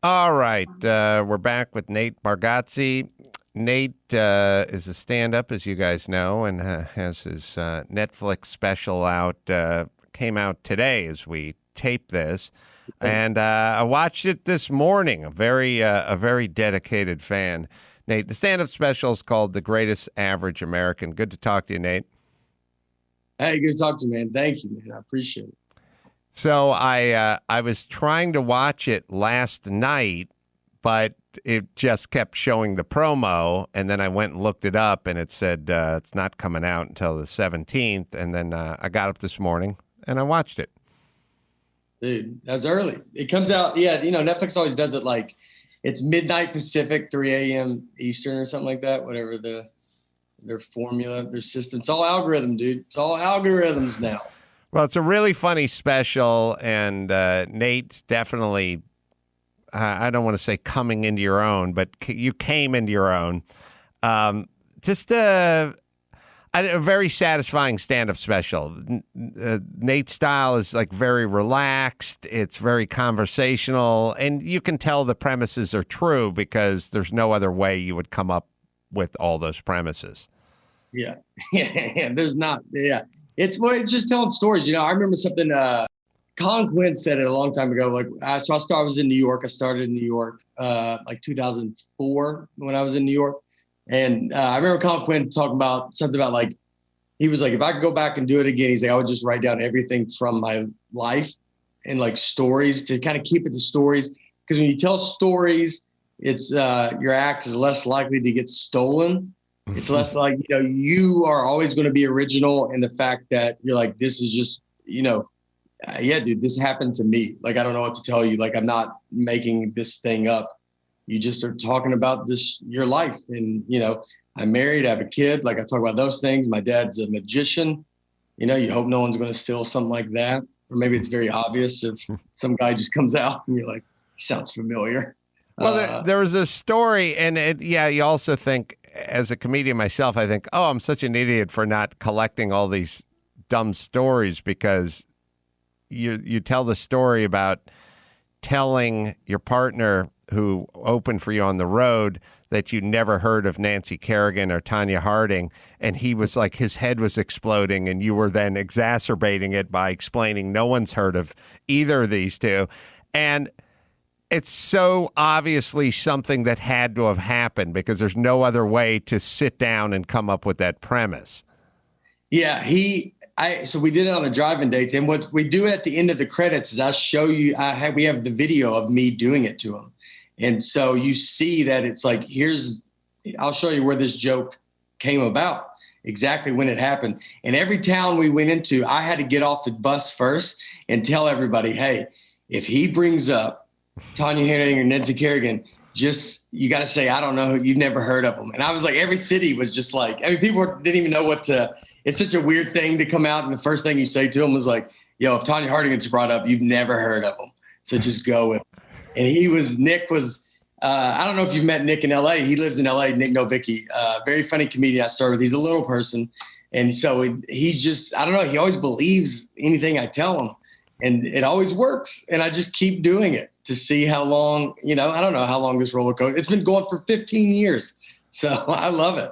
All right, we're back with Nate Bargatze. Nate is a stand-up, as you guys know, and has his Netflix special out. Came out today as we tape this, and I watched it this morning. A very dedicated fan. Nate, the stand-up special is called "The Greatest Average American." Good to talk to you, Nate. Hey, good to talk to you, man. Thank you, man. I appreciate it. So I was trying to watch it last night, but it just kept showing the promo, and then I went and looked it up, and it said it's not coming out until the 17th, and then I got up this morning and I watched it. Dude, that's early. It comes out, yeah, Netflix always does it like it's midnight Pacific, 3 a.m. Eastern or something like that, whatever their formula, their system. It's all algorithm, dude. It's all algorithms now. Well, it's a really funny special, and Nate's definitely, I don't want to say coming into your own, but you came into your own. Just a very satisfying stand-up special. Nate's style is like very relaxed. It's very conversational, and you can tell the premises are true because there's no other way you would come up with all those premises. Yeah. Yeah. There's not. Yeah. It's just telling stories. I remember something Colin Quinn said it a long time ago. I was in New York. I started in New York like 2004 when I was in New York. And I remember Colin Quinn talking about something about like, he was like, if I could go back and do it again, he's like, I would just write down everything from my life and like stories to kind of keep it to stories. Because when you tell stories, it's your act is less likely to get stolen. It's less like, you are always going to be original in the fact that you're like, this is just, yeah, dude, this happened to me. Like, I don't know what to tell you. Like, I'm not making this thing up. You just are talking about your life. And, I'm married, I have a kid. Like, I talk about those things. My dad's a magician. You hope no one's going to steal something like that. Or maybe it's very obvious if some guy just comes out and you're like, sounds familiar. Well, there was a story, and you also think, as a comedian myself, I think, oh, I'm such an idiot for not collecting all these dumb stories, because you tell the story about telling your partner who opened for you on the road that you never heard of Nancy Kerrigan or Tanya Harding, and he was like, his head was exploding, and you were then exacerbating it by explaining no one's heard of either of these two. And it's so obviously something that had to have happened because there's no other way to sit down and come up with that premise. Yeah, so we did it on the drive-in dates, and what we do at the end of the credits is I show you. We have the video of me doing it to him, and so you see that it's like, I'll show you where this joke came about, exactly when it happened. And every town we went into, I had to get off the bus first and tell everybody, hey, if he brings up Tanya Harding or Nancy Kerrigan, you got to say, I don't know, you've never heard of them. And I was like, every city was just like, people didn't even know it's such a weird thing to come out. And the first thing you say to them was like, yo, if Tanya Harding gets brought up, you've never heard of them. So just go with it. And Nick was, I don't know if you've met Nick in LA. He lives in LA, Nick Novicki, very funny comedian I started with. He's a little person. And so he's just, I don't know, he always believes anything I tell him. And it always works. And I just keep doing it to see how long, I don't know how long this roller coaster, it's been going for 15 years. So I love it.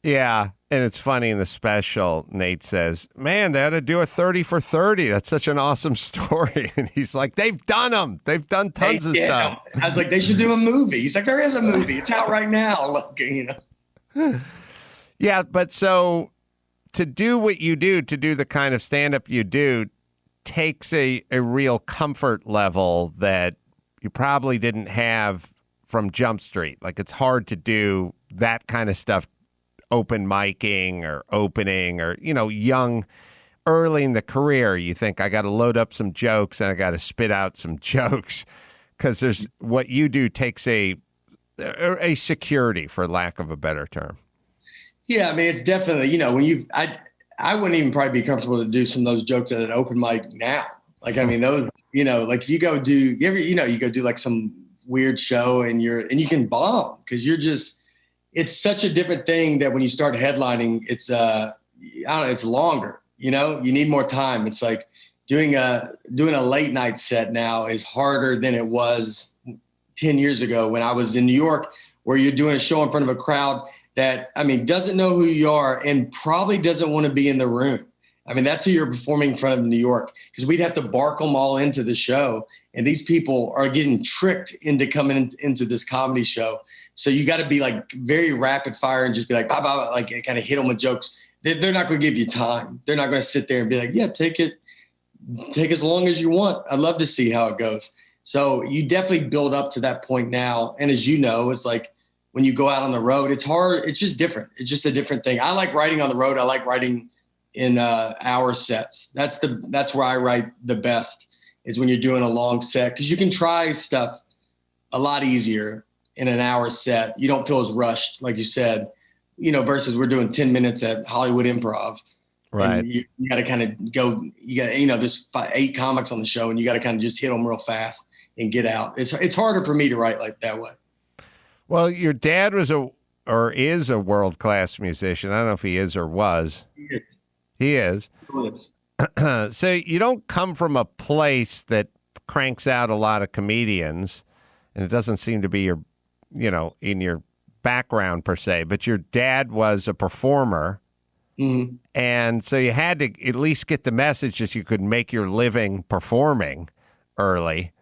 Yeah. And it's funny in the special, Nate says, man, they ought to do a 30 for 30. That's such an awesome story. And he's like, they've done them. They've done tons of stuff. I was like, they should do a movie. He's like, there is a movie. It's out right now. Look, Yeah. But so to do what you do, to do the kind of stand-up you do, takes a real comfort level that you probably didn't have from Jump Street. Like, it's hard to do that kind of stuff, open micing or opening or, young, early in the career. You think, I got to load up some jokes and I got to spit out some jokes, because what you do takes a security, for lack of a better term. Yeah, I mean, it's definitely, I wouldn't even probably be comfortable to do some of those jokes at an open mic now. Like, I mean, those, like if you go do, you go do like some weird show and you can bomb because it's such a different thing that when you start headlining, it's, I don't know, it's longer, you need more time. It's like doing a late night set now is harder than it was 10 years ago when I was in New York, where you're doing a show in front of a crowd that, I mean, doesn't know who you are and probably doesn't want to be in the room. I mean, that's who you're performing in front of in New York, because we'd have to bark them all into the show. And these people are getting tricked into coming into this comedy show. So you got to be like very rapid fire and just be like, bah, bah, bah, like kind of hit them with jokes. They're not going to give you time. They're not going to sit there and be like, yeah, take as long as you want. I'd love to see how it goes. So you definitely build up to that point now. And as you know, it's like when you go out on the road, it's hard. It's just different. It's just a different thing. I like writing on the road. I like writing in hour sets. That's where I write the best, is when you're doing a long set, because you can try stuff a lot easier in an hour set. You don't feel as rushed, like you said, versus we're doing 10 minutes at Hollywood Improv. Right. And you got to kind of go, there's 8 comics on the show and you got to kind of just hit them real fast and get out. It's harder for me to write like that way. Well, your dad is a world-class musician. I don't know if he is or was. He is. So you don't come from a place that cranks out a lot of comedians, and it doesn't seem to be your, in your background per se, but your dad was a performer. Mm-hmm. And so you had to at least get the message that you could make your living performing early.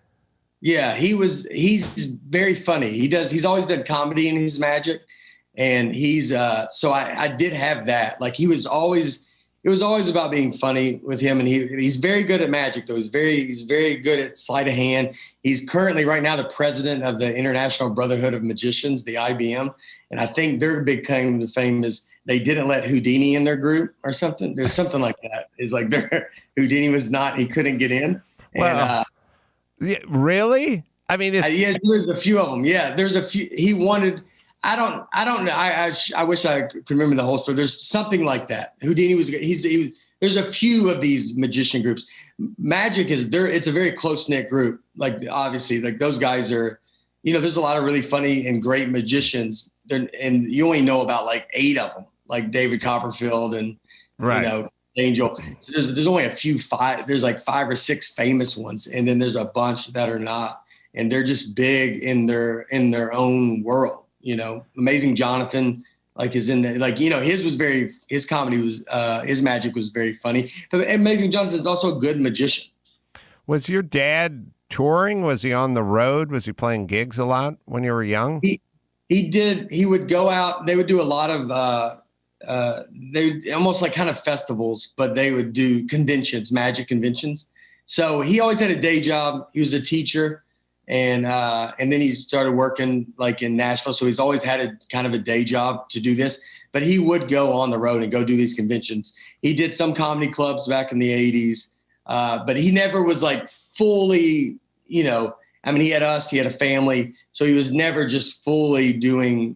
Yeah, he's very funny. He's always done comedy in his magic. And so I did have that. Like it was always about being funny with him. And he's very good at magic though. He's very good at sleight of hand. He's currently right now the president of the International Brotherhood of Magicians, the IBM. And I think their big claim to fame is they didn't let Houdini in their group or something. There's something like that. It's like Houdini he couldn't get in. Wow. Yeah, really? I mean, yes, there's a few of them. Yeah, there's a few. He wanted. I don't know. I wish I could remember the whole story. There's something like that. Houdini was. There's a few of these magician groups. Magic is there. It's a very close knit group. Like obviously, like those guys are. There's a lot of really funny and great magicians. And you only know about like 8 of them, like David Copperfield and right. Angel. So there's only there's like 5 or 6 famous ones, and then there's a bunch that are not, and they're just big in their own world. Amazing Jonathan is in there. His comedy was his magic was very funny. But Amazing Jonathan's also a good magician. Was your dad touring? Was he on the road? Was he playing gigs a lot when you were young? He did. He would go out. They would do a lot of they almost like kind of festivals, but they would do conventions, magic conventions. So he always had a day job. He was a teacher, and then he started working like in Nashville. So he's always had a kind of a day job to do this, but he would go on the road and go do these conventions. He did some comedy clubs back in the 80s, but he never was like fully, he had us, he had a family. So he was never just fully doing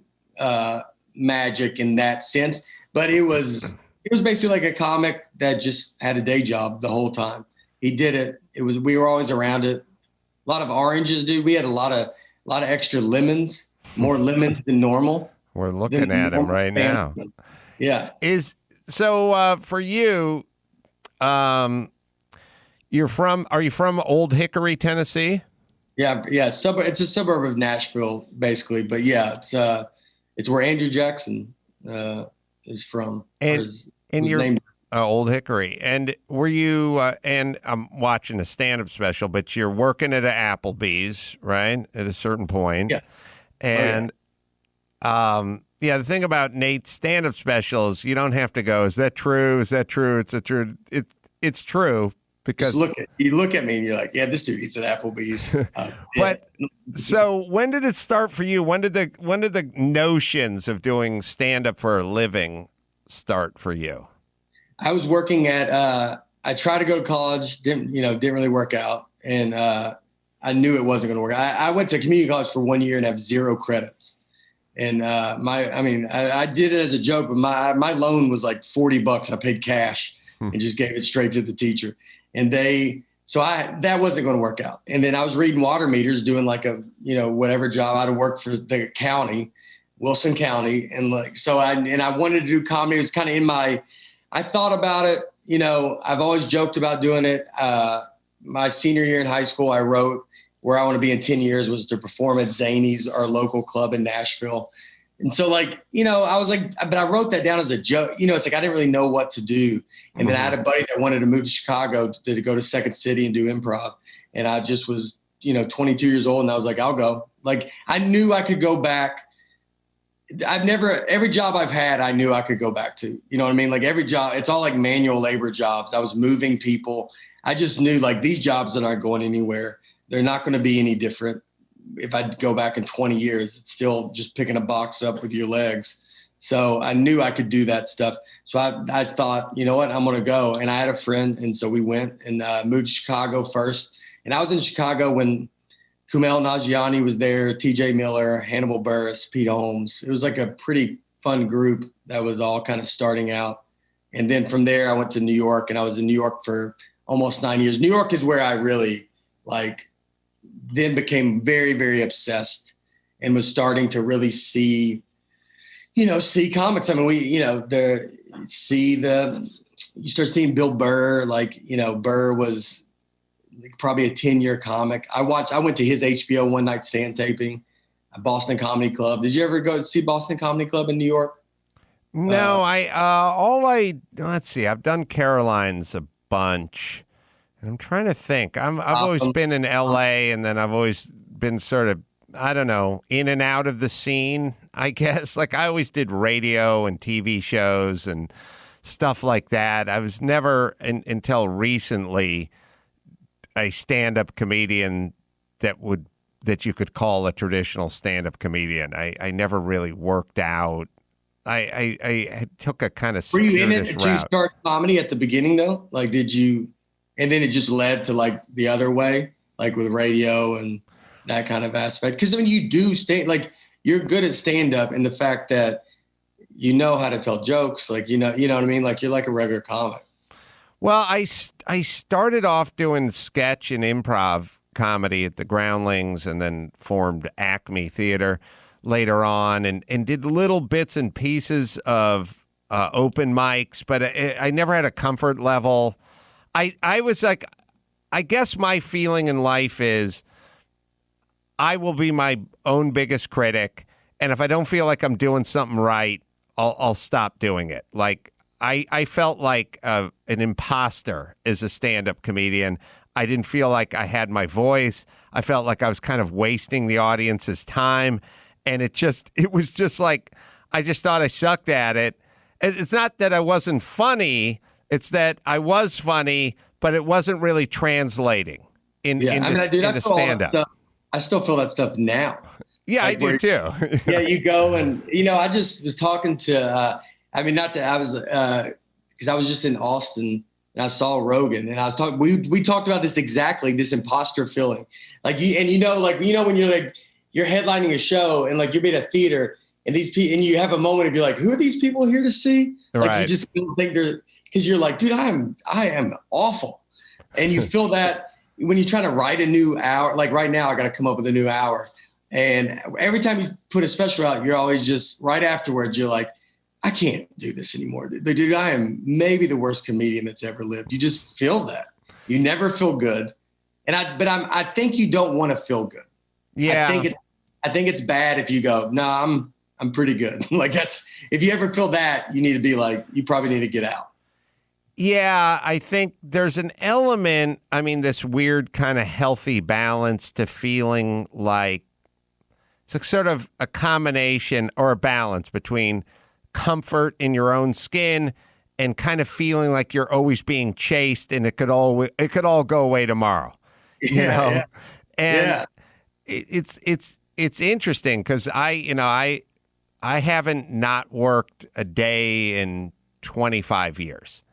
magic in that sense, but it was basically like a comic that just had a day job the whole time. He did it. We were always around it. A lot of oranges, dude. We had a lot of extra lemons, more lemons than normal. We're looking at him right now. Yeah. For you, are you from Old Hickory, Tennessee? Yeah. It's a suburb of Nashville, basically. But yeah, it's where Andrew Jackson is from. And you're named Old Hickory. And were you? And I'm watching a stand-up special, but you're working at an Applebee's, right? At a certain point. Yeah. And the thing about Nate's stand-up special is you don't have to go, is that true? Is that true? It's true. Because you look at me and you're like, yeah, this dude eats at Applebee's. But so when did it start for you? When did the notions of doing stand up for a living start for you? I was working at I tried to go to college, didn't really work out, and I knew it wasn't going to work. I went to community college for 1 year and have 0 credits. And I did it as a joke, but my loan was like $40. I paid cash and just gave it straight to the teacher. And that wasn't going to work out. And then I was reading water meters, doing like a, whatever job. I'd worked for the county, Wilson County. And I wanted to do comedy. It was kind of I thought about it. I've always joked about doing it. My senior year in high school, I wrote where I want to be in 10 years was to perform at Zany's, our local club in Nashville. And so like, you know, I was like, but I wrote that down as a joke. You know, it's like, I didn't really know what to do. And then I had a buddy that wanted to move to Chicago to go to Second City and do improv. And I just was, you know, 22 years old. And I was like, I'll go. Like, I knew I could go back. Every job I've had, I knew I could go back to, you know what I mean? Like every job, it's all like manual labor jobs. I was moving people. I just knew like these jobs that aren't going anywhere. They're not going to be any different. If I go back in 20 years, it's still just picking a box up with your legs. So I knew I could do that stuff. So I thought, you know what, I'm going to go. And I had a friend. And so we went and moved to Chicago first. And I was in Chicago when Kumail Nanjiani was there, TJ Miller, Hannibal Buress, Pete Holmes. It was like a pretty fun group that was all kind of starting out. And then from there, I went to New York, and I was in New York for almost 9 years. New York is where I really then became very, very obsessed and was starting to really see comics. I mean, you start seeing Bill Burr, Burr was probably a 10-year comic. I went to his HBO one night stand taping at Boston Comedy Club. Did you ever go see Boston Comedy Club in New York? No, let's see. I've done Caroline's a bunch. And I'm trying to think. I've always been in LA, and then I've always been sort of, I don't know, in and out of the scene, I guess. Like I always did radio and TV shows and stuff like that. I was never until recently a stand-up comedian that you could call a traditional stand-up comedian. I never really worked out. I took a kind of circuitous route. Were you in it? Did you route. Start comedy at the beginning though? Like, did you? And then it just led to like the other way, like with radio and that kind of aspect. Because when you do you're good at stand-up, and the fact that you know how to tell jokes, like you know what I mean. Like you're like a regular comic. Well, I started off doing sketch and improv comedy at the Groundlings, and then formed Acme Theater later on, and did little bits and pieces of open mics, but I never had a comfort level. I was like, I guess my feeling in life is I will be my own biggest critic, and if I don't feel like I'm doing something right, I'll stop doing it. Like I felt like an imposter as a stand-up comedian. I didn't feel like I had my voice. I felt like I was kind of wasting the audience's time. And it was just like, I just thought I sucked at it. It's not that I wasn't funny. It's that I was funny, but it wasn't really translating into stand-up. I still feel that stuff now. Yeah, I do too. Yeah, you go and, I just was talking to, because I was just in Austin and I saw Rogan, and I was talking, we talked about this exactly, this imposter feeling. Like, when you're headlining a show and like you're in a theater and these people, and you have a moment of you're like, who are these people here to see? Right. Like you just think because you're like, dude, I am awful. And you feel that when you're trying to write a new hour, like right now, I got to come up with a new hour. And every time you put a special out, you're always just right afterwards, you're like, I can't do this anymore. Dude, I am maybe the worst comedian that's ever lived. You just feel that. You never feel good. And I think you don't want to feel good. Yeah. I think it's bad if you go, no, I'm pretty good. Like if you ever feel that, you need to be like, you probably need to get out. Yeah, I think there's an element, this weird kind of healthy balance to feeling like it's like sort of a combination or a balance between comfort in your own skin and kind of feeling like you're always being chased and it could all go away tomorrow. You know? Yeah. And it's interesting because I haven't not worked a day in 25 years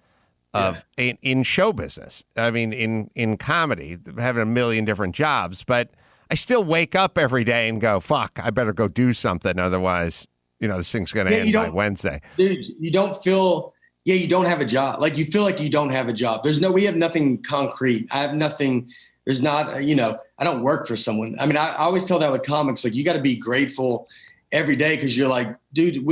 in show business. In comedy, having a million different jobs, but I still wake up every day and go, fuck, I better go do something. Otherwise, this thing's going to end by Wednesday. Dude, you don't feel, you don't have a job. Like you feel like you don't have a job. We have nothing concrete. I have nothing. There's not, I don't work for someone. I always tell that with comics, like you got to be grateful every day. Cause you're like, dude,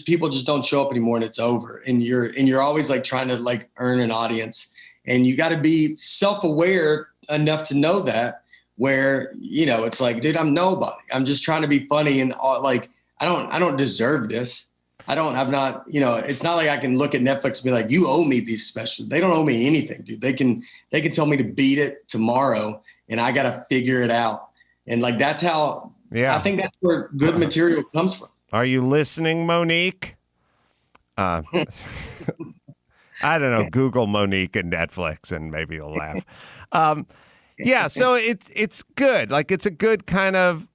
people just don't show up anymore and it's over. And you're always like trying to like earn an audience, and you got to be self-aware enough to know that where, it's like, dude, I'm nobody. I'm just trying to be funny. And like, I don't deserve this. I've not, it's not like I can look at Netflix and be like, you owe me these specials. They don't owe me anything, dude. They can tell me to beat it tomorrow and I got to figure it out. And like, that's how, I think that's where good material comes from. Are you listening, Monique? I don't know. Google Monique and Netflix and maybe you'll laugh. Yeah. So it's good. Like it's a good kind of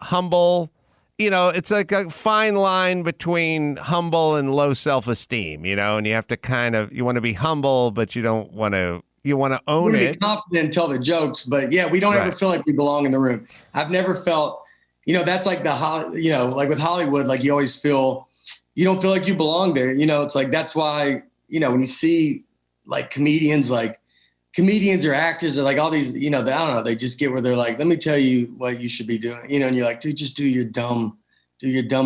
humble, it's like a fine line between humble and low self-esteem, and you have to you want to be humble, but you don't want to, you want to own it. Be confident and tell the jokes, but yeah, we don't ever feel like we belong in the room. I've never felt, that's like like with Hollywood, like you always feel, you don't feel like you belong there. It's like, that's why, when you see like comedians or actors or like all these, I don't know, they just get where they're like, let me tell you what you should be doing, and you're like, dude, just do your dumb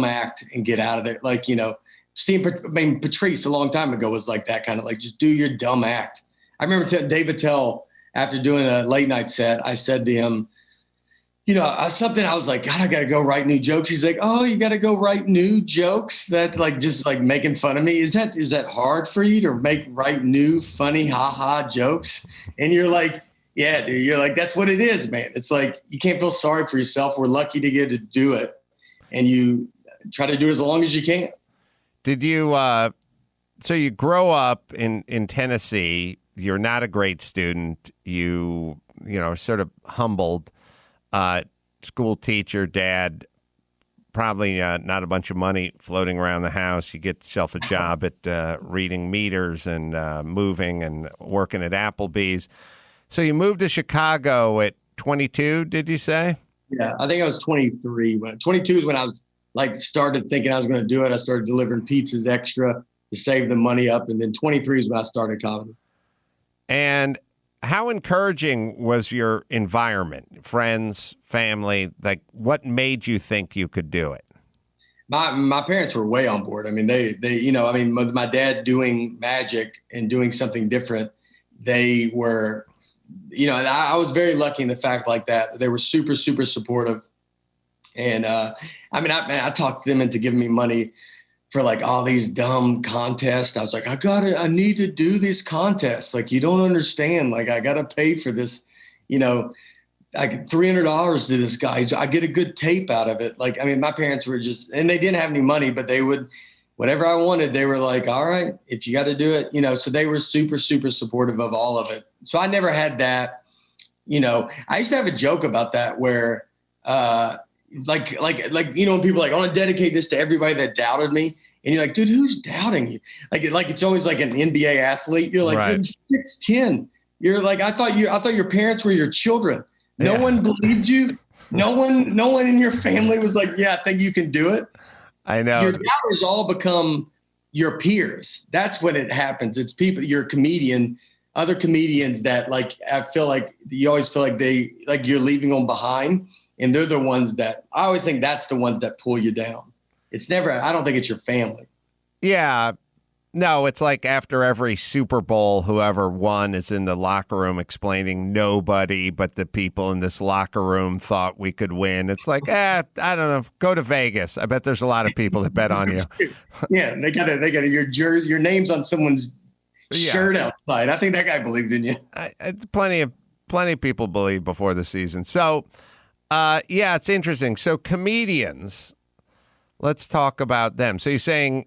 act and get out of there. Like, Patrice a long time ago was like that kind of like, just do your dumb act. I remember Dave Attell, after doing a late night set, I said to him, something, I was like, God, I got to go write new jokes. He's like, oh, you got to go write new jokes? That's like, just like making fun of me. Is that hard for you to write new funny, ha jokes? And you're like, yeah, dude, you're like, that's what it is, man. It's like, you can't feel sorry for yourself. We're lucky to get to do it. And you try to do it as long as you can. Did you, so you grow up in Tennessee, you're not a great student. You sort of humbled. School teacher, dad, probably not a bunch of money floating around the house. You get yourself a job at reading meters and moving and working at Applebee's. So you moved to Chicago at 22, did you say? Yeah, I think I was 23. 22 is when I was like started thinking I was going to do it. I started delivering pizzas extra to save the money up. And then 23 is when I started comedy. And how encouraging was your environment, friends, family? Like, what made you think you could do it? My parents were way on board. I mean, they with my dad doing magic and doing something different, they were, I was very lucky in the fact like that. They were super, super supportive. And I talked them into giving me money for like all these dumb contests. I was like, I need to do this contest. Like, you don't understand. Like, I got to pay for this, like $300 to this guy. I get a good tape out of it. Like, my parents were just, and they didn't have any money, but they would, whatever I wanted, they were like, all right, if you got to do it, so they were super, super supportive of all of it. So I never had that, I used to have a joke about that where, like, when people are like, I want to dedicate this to everybody that doubted me. And you're like, dude, who's doubting you? Like it's always like an NBA athlete. You're like, right. 6'10". You're like, I thought your parents were your children. No one believed you. No one in your family was like, yeah, I think you can do it. I know. Your doubters all become your peers. That's when it happens. It's people, you're a comedian, other comedians that like, I feel like you always feel like you're leaving them behind. And they're the ones that, I always think that's the ones that pull you down. It's never, I don't think it's your family. Yeah. No, it's like after every Super Bowl, whoever won is in the locker room explaining nobody but the people in this locker room thought we could win. It's like, I don't know. Go to Vegas. I bet there's a lot of people that bet on you. Yeah, they got your jersey, your name's on someone's shirt outside. I think that guy believed in you. Plenty of people believe before the season. So, it's interesting. So comedians, let's talk about them. So you're saying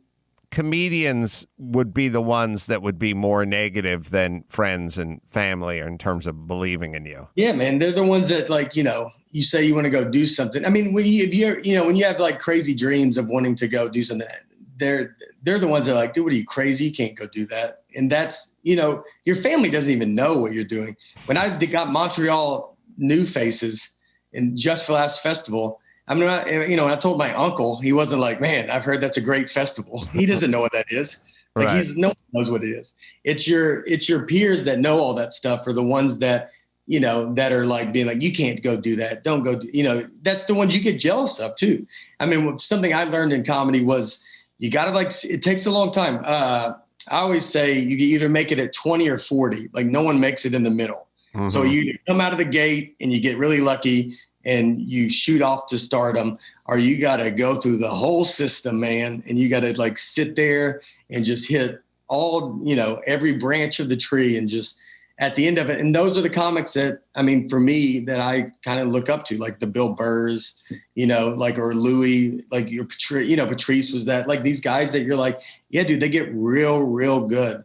comedians would be the ones that would be more negative than friends and family in terms of believing in you. Yeah, man. They're the ones that like, you say you want to go do something. I mean, when you have like crazy dreams of wanting to go do something, they're the ones that are like, dude, what are you crazy? You can't go do that. And that's, your family doesn't even know what you're doing. When I got Montreal New Faces and Just for Laughs Festival, when I told my uncle, he wasn't like, man, I've heard that's a great festival. He doesn't know what that is. Like right. No one knows what it is. It's your peers that know all that stuff are the ones that, that are like being like, you can't go do that. Don't go do, that's the ones you get jealous of too. I mean, something I learned in comedy was you got to it takes a long time. I always say you can either make it at 20 or 40. Like no one makes it in the middle. So you come out of the gate and you get really lucky and you shoot off to stardom, or you got to go through the whole system, man. And you got to like sit there and just hit all, every branch of the tree and just at the end of it. And those are the comics that, I mean, for me, that I kind of look up to, like the Bill Burrs, or Louis, like Patrice was that, like these guys that you're like, yeah, dude, they get real, real good.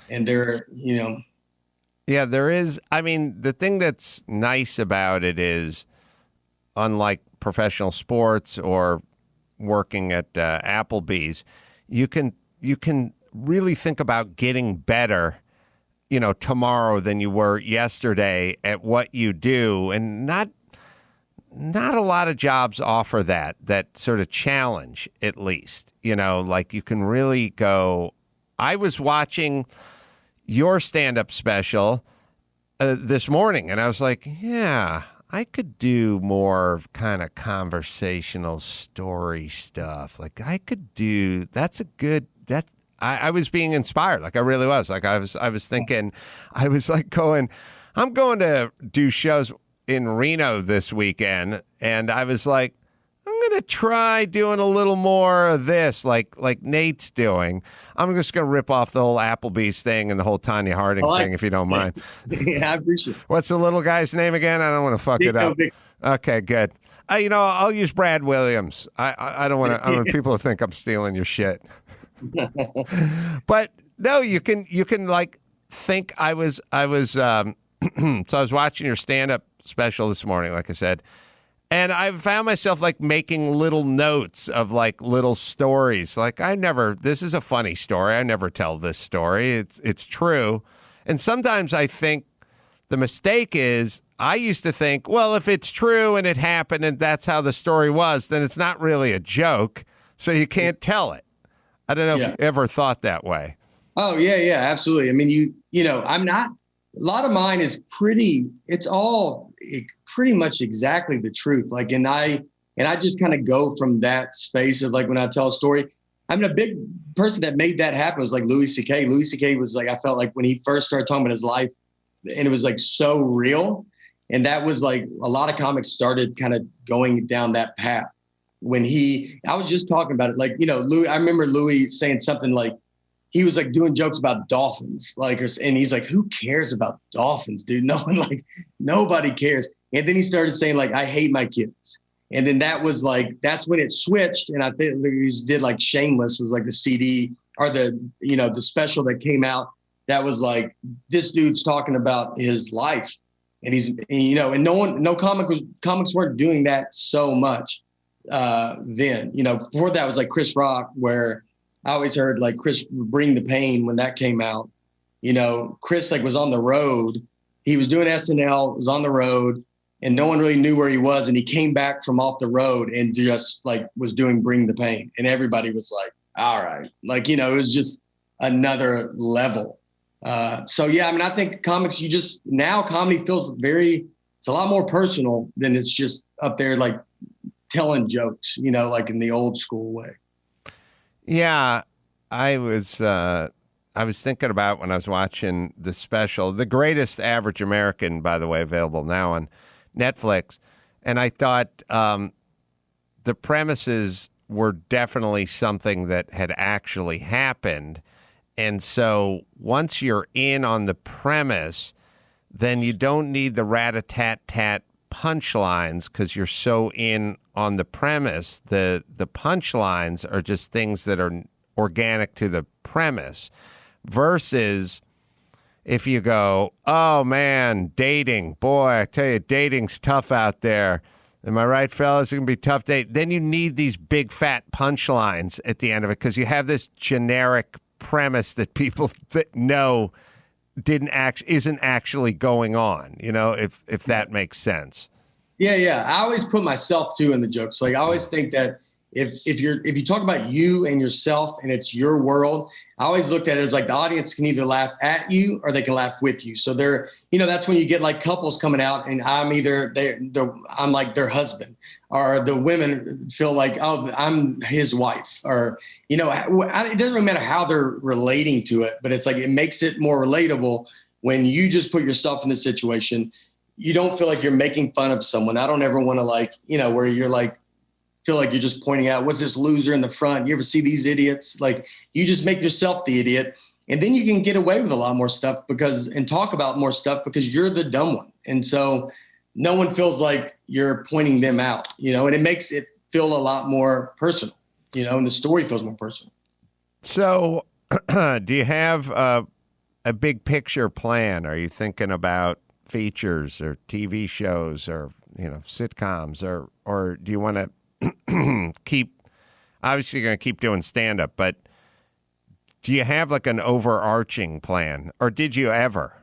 And they're, Yeah, there is. I mean, the thing that's nice about it is, unlike professional sports or working at Applebee's, you can really think about getting better, tomorrow than you were yesterday at what you do, and not a lot of jobs offer that sort of challenge. At least, like you can really go. I was watching your stand-up special this morning, and I was like, yeah, I could do more kind of conversational story stuff. Like I could do, I was being inspired. Like I really was. Like I was thinking, I was like going, I'm going to do shows in Reno this weekend. And I was like, I'm going to try doing a little more of this, like Nate's doing. I'm just going to rip off the whole Applebee's thing and the whole Tanya Harding thing, if you don't mind. Yeah, I appreciate it. What's the little guy's name again? I don't want to fuck it up. Okay, good. I'll use Brad Williams. I don't want to. I don't want people to think I'm stealing your shit. But no, you can like think I was. So I was watching your stand-up special this morning, like I said. And I found myself like making little notes of like little stories. Like this is a funny story. I never tell this story. It's true. And sometimes I think the mistake is I used to think, well, if it's true and it happened and that's how the story was, then it's not really a joke. So you can't tell it. I don't know if you ever thought that way. Oh, yeah, absolutely. I mean, I'm not, a lot of mine is it's all pretty much exactly the truth. Like, and I just kind of go from that space of like, when I tell a story, I mean, a big person that made that happen was like Louis C.K. Louis C.K. was like, I felt like when he first started talking about his life and it was like so real. And that was like, a lot of comics started kind of going down that path when I was just talking about it. Like, Louis, I remember Louis saying something like, he was like doing jokes about dolphins, and he's like, who cares about dolphins, dude? Nobody cares. And then he started saying like, I hate my kids. And then that's when it switched. And I think he did like Shameless was like the CD or the special that came out. That was like, this dude's talking about his life. And and no comics weren't doing that so much then. Before that was like Chris Rock, where I always heard like Chris Bring the Pain when that came out. Chris like was on the road. He was doing SNL, was on the road, and no one really knew where he was. And he came back from off the road and just like was doing Bring the Pain. And everybody was like, all right. Like, it was just another level. So, yeah, I mean, I think comics, now comedy feels it's a lot more personal than it's just up there like telling jokes, like in the old school way. Yeah, I was thinking about when I was watching the special, The Greatest Average American, by the way, available now on Netflix. And I thought the premises were definitely something that had actually happened. And so once you're in on the premise, then you don't need the rat-a-tat-tat punchlines because you're so in on the premise. The punchlines are just things that are organic to the premise versus if you go, oh man, dating, boy, I tell you, dating's tough out there. Am I right, fellas? It's going to be a tough date. Then you need these big fat punchlines at the end of it because you have this generic premise that people know isn't actually going on, if that makes sense. Yeah. I always put myself too in the jokes. Like I always think that if you talk about you and yourself and it's your world, I always looked at it as like the audience can either laugh at you or they can laugh with you. So that's when you get like couples coming out and I'm I'm like their husband, or the women feel like, oh, I'm his wife, or, it doesn't really matter how they're relating to it, but it's like, it makes it more relatable when you just put yourself in this situation, you don't feel like you're making fun of someone. I don't ever want to like, where you're like, feel like you're just pointing out, what's this loser in the front? You ever see these idiots? Like, you just make yourself the idiot. And then you can get away with a lot more stuff and talk about more stuff because you're the dumb one. And so no one feels like you're pointing them out, and it makes it feel a lot more personal, and the story feels more personal. So do you have a big picture plan? Are you thinking about features or TV shows or, sitcoms or do you want to obviously you're going to keep doing stand-up, but do you have like an overarching plan, or did you ever?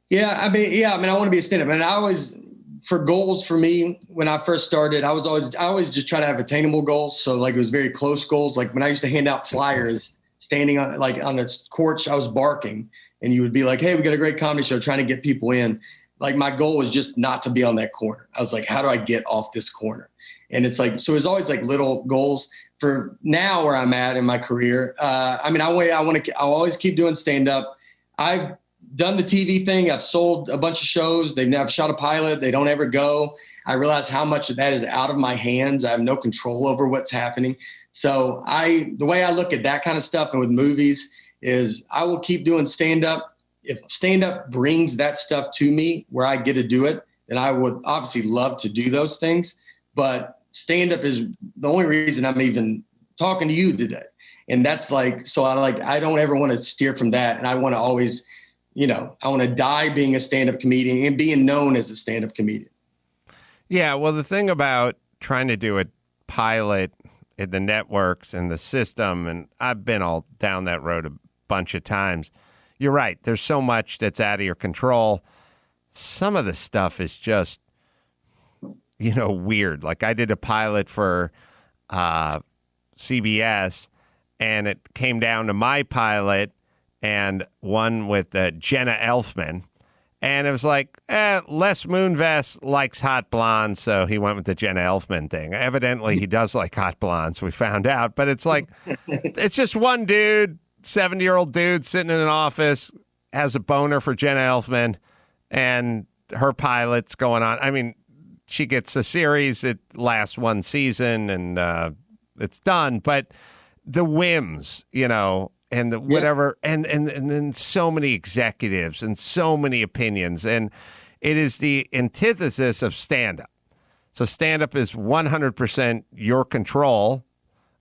Yeah, I want to be a stand-up. And I always, for goals for me, when I first started, I always just try to have attainable goals. So like it was very close goals. Like when I used to hand out flyers, standing on the porch, I was barking, and you would be like, hey, we got a great comedy show, trying to get people in. Like my goal was just not to be on that corner. I was like, how do I get off this corner? And it's like, so it's always like little goals. For now where I'm at in my career, I'll always keep doing stand-up. I've done the TV thing. I've sold a bunch of shows. I've shot a pilot. They don't ever go. I realize how much of that is out of my hands. I have no control over what's happening. So the way I look at that kind of stuff and with movies is I will keep doing stand-up. If stand-up brings that stuff to me where I get to do it, then I would obviously love to do those things. But stand-up is the only reason I'm even talking to you today. And that's like, so I don't ever want to steer from that. And I want to always, I want to die being a stand-up comedian and being known as a stand-up comedian. Yeah. Well, the thing about trying to do a pilot in the networks and the system, and I've been all down that road a bunch of times. You're right. There's so much that's out of your control. Some of the stuff is just, weird. Like I did a pilot for CBS, and it came down to my pilot and one with Jenna Elfman. And it was like, Les Moonves likes hot blondes, so he went with the Jenna Elfman thing. Evidently, he does like hot blondes, we found out. But it's like, it's just one dude, 70-year-old dude sitting in an office, has a boner for Jenna Elfman, and her pilot's going on. I mean, she gets a series. It lasts one season, and it's done. But the whims, and the whatever, and then so many executives and so many opinions, and it is the antithesis of stand-up. So stand-up is 100% your control,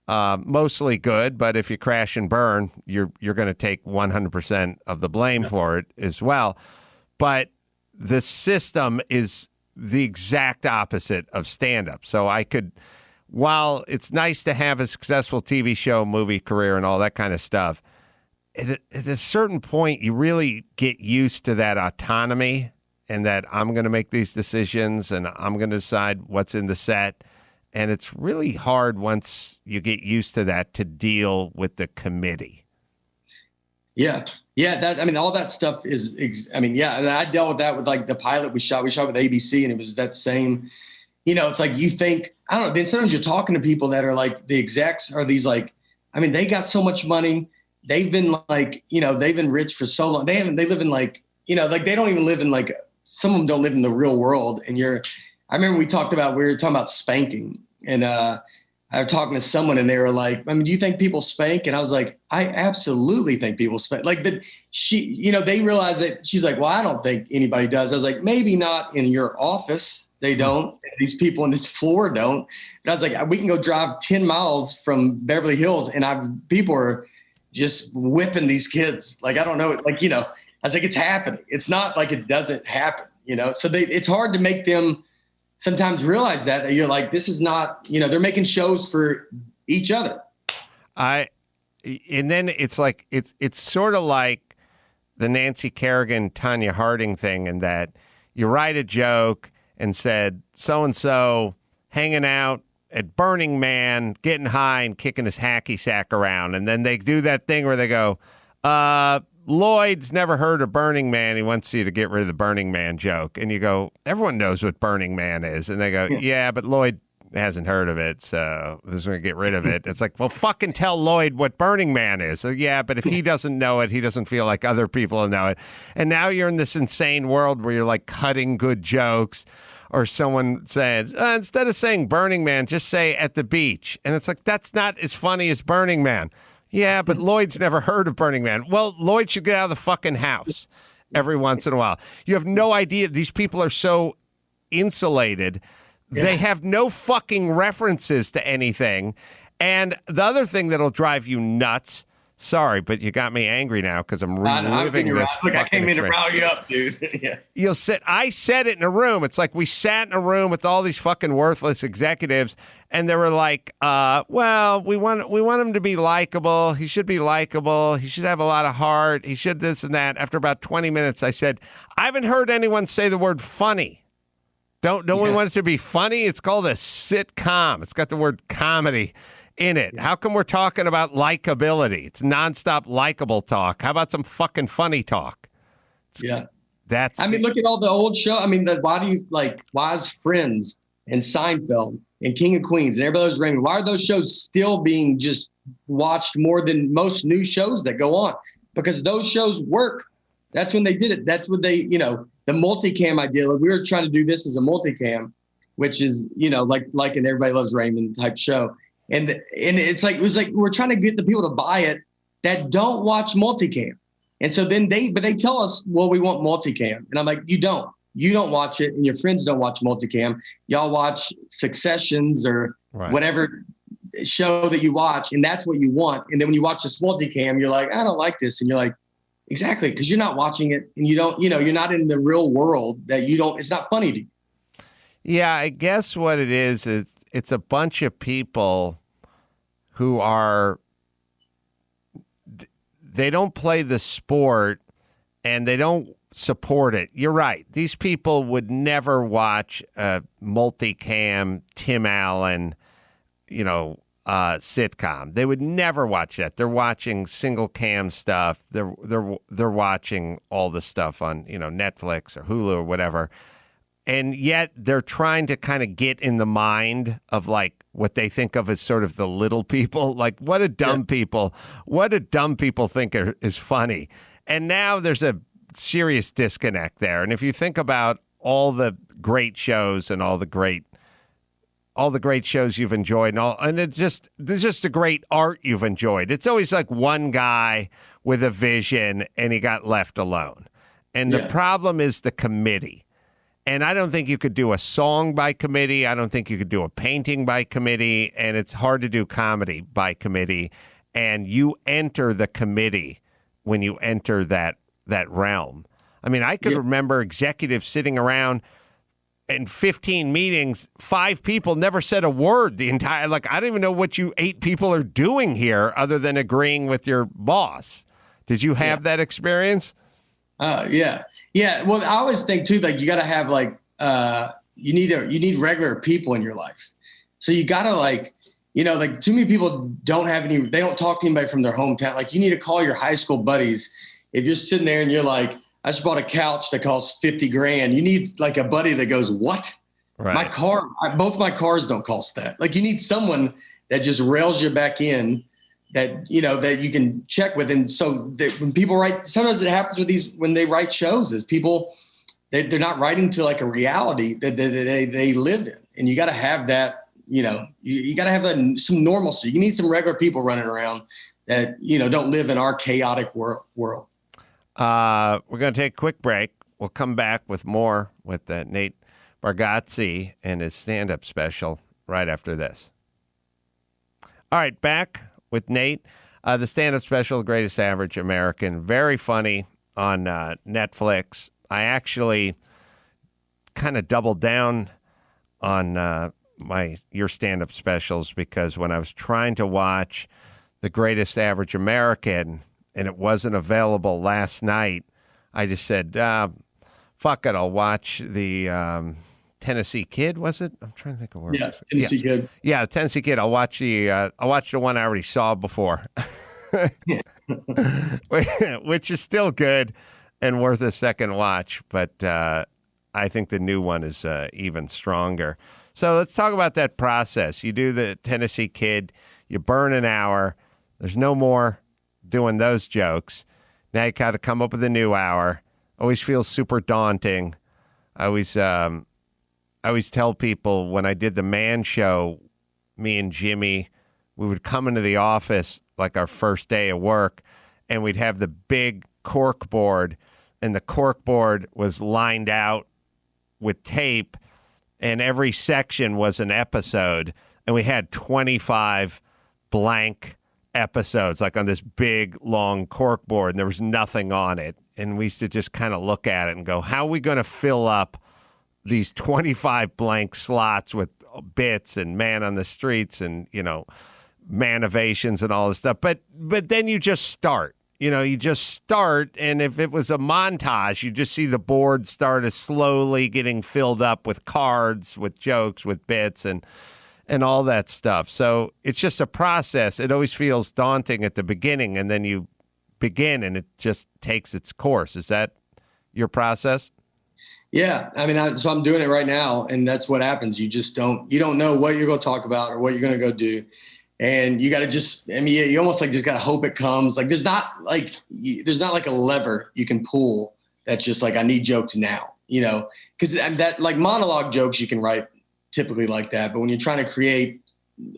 mostly good, but if you crash and burn, you're going to take 100% of the blame for it as well. But the system is the exact opposite of stand-up. So while it's nice to have a successful TV show, movie career, and all that kind of stuff, at a certain point, you really get used to that autonomy and that I'm going to make these decisions and I'm going to decide what's in the set. And it's really hard once you get used to that to deal with the committee. Yeah. Yeah. All that stuff and I dealt with that with like the pilot we shot with ABC, and it was that same, it's like you think, I don't know, then sometimes you're talking to people that are like the execs are these like, they got so much money. They've been like, they've been rich for so long. They live in like, like they don't even live in like, some of them don't live in the real world. And I remember we were talking about spanking, and I was talking to someone and they were like, do you think people spank? And I was like, I absolutely think people spank. Like, but she, they realized that she's like, well, I don't think anybody does. I was like, maybe not in your office. They don't. These people on this floor don't. And I was like, we can go drive 10 miles from Beverly Hills and people are just whipping these kids. Like, I don't know. Like, I was like, it's happening. It's not like it doesn't happen, So it's hard to make them sometimes realize that you're like, this is not, they're making shows for each other. And then it's like, it's sort of like the Nancy Kerrigan, Tanya Harding thing, in that you write a joke and said, so-and-so hanging out at Burning Man, getting high and kicking his hacky sack around. And then they do that thing where they go, Lloyd's never heard of Burning Man. He wants you to get rid of the Burning Man joke. And you go, everyone knows what Burning Man is. And they go, yeah, but Lloyd hasn't heard of it, so this is going to get rid of it. It's like, well, fucking tell Lloyd what Burning Man is. So, yeah, but if he doesn't know it, he doesn't feel like other people know it. And now you're in this insane world where you're like cutting good jokes, or someone said, instead of saying Burning Man, just say at the beach. And it's like, that's not as funny as Burning Man. Yeah, but Lloyd's never heard of Burning Man. Well, Lloyd should get out of the fucking house every once in a while. You have no idea. These people are so insulated. Yeah. They have no fucking references to anything. And the other thing that'll drive you nuts, sorry, but you got me angry now because I'm reliving this. Look, I came in to rile you up, dude. Yeah. I said it in a room. It's like we sat in a room with all these fucking worthless executives, and they were like, well, we want him to be likable. He should be likable. He should have a lot of heart. He should this and that. After about 20 minutes, I said, I haven't heard anyone say the word funny. Don't we want it to be funny? It's called a sitcom. It's got the word comedy in it. Yeah. How come we're talking about likability? It's nonstop likable talk. How about some fucking funny talk? That's. I mean, look at all the old show. I mean, why is Friends and Seinfeld and King of Queens and everybody was raving? Why are those shows still being just watched more than most new shows that go on? Because those shows work. That's when they did it. That's what they, the multicam idea. Like we were trying to do this as a multicam, which is, like an Everybody Loves Raymond type show. And it was like we're trying to get the people to buy it that don't watch multicam. And so then they tell us, well, we want multicam. And I'm like, you don't watch it, and your friends don't watch multicam. Y'all watch Successions or whatever show that you watch, and that's what you want. And then when you watch this multicam, you're like, I don't like this. And you're like, exactly, because you're not watching it, and you don't, you're not in the real world it's not funny to you. Yeah, I guess what it is it's a bunch of people who they don't play the sport and they don't support it. You're right. These people would never watch a multicam Tim Allen, sitcom. They would never watch that. They're watching single cam stuff. They're watching all the stuff on, Netflix or Hulu or whatever. And yet they're trying to kind of get in the mind of like what they think of as sort of the little people. Like what do dumb people think is funny? And now there's a serious disconnect there. And if you think about all the great shows and all the great shows you've enjoyed and there's just the great art you've enjoyed. It's always like one guy with a vision and he got left alone. And the problem is the committee. And I don't think you could do a song by committee. I don't think you could do a painting by committee. And it's hard to do comedy by committee. And you enter the committee when you enter that realm. I mean, I could remember executives sitting around in 15 meetings, 5 people never said a word the entire, like, I don't even know what you 8 people are doing here other than agreeing with your boss. Did you have that experience? Yeah. Well, I always think too, like you got to have like, you need regular people in your life. So you got to like too many people they don't talk to anybody from their hometown. Like you need to call your high school buddies. If you're sitting there and you're like, I just bought a couch that costs $50,000. You need like a buddy that goes, what? Right. My car, both my cars don't cost that. Like you need someone that just rails you back in that, that you can check with. And so that when people write, sometimes it happens with when they write shows is people, they're not writing to like a reality that they live in. And you got to have that, you got to have some normalcy. You need some regular people running around that, don't live in our chaotic world. We're going to take a quick break. We'll come back with more with Nate Bargatze and his stand-up special right after this. All right, back with Nate. The stand-up special, Greatest Average American, very funny on Netflix. I actually kind of doubled down on your stand-up specials because when I was trying to watch The Greatest Average American and it wasn't available last night, I just said, fuck it, I'll watch the Tennessee Kid, was it? I'm trying to think of where. Yeah, Tennessee Kid. Yeah, Tennessee Kid. I'll watch the one I already saw before, which is still good and worth a second watch. But I think the new one is even stronger. So let's talk about that process. You do the Tennessee Kid, you burn an hour. There's no more doing those jokes. Now you got to come up with a new hour. Always feels super daunting. I always tell people when I did the Man Show, me and Jimmy, we would come into the office like our first day of work, and we'd have the big cork board, and the cork board was lined out with tape, and every section was an episode, and we had 25 blank episodes like on this big long cork board, and there was nothing on it. And we used to just kind of look at it and go, how are we going to fill up these 25 blank slots with bits and man on the streets and, manovations and all this stuff. But then you just start. You just start, and if it was a montage, you just see the board start slowly getting filled up with cards, with jokes, with bits, and all that stuff. So it's just a process. It always feels daunting at the beginning, and then you begin, and it just takes its course. Is that your process? Yeah. I mean, so I'm doing it right now, and that's what happens. You don't know what you're going to talk about or what you're going to go do. And you got to you almost like just got to hope it comes. Like there's not like a lever you can pull that's just like, I need jokes now, because that like monologue jokes you can write typically like that. But when you're trying to create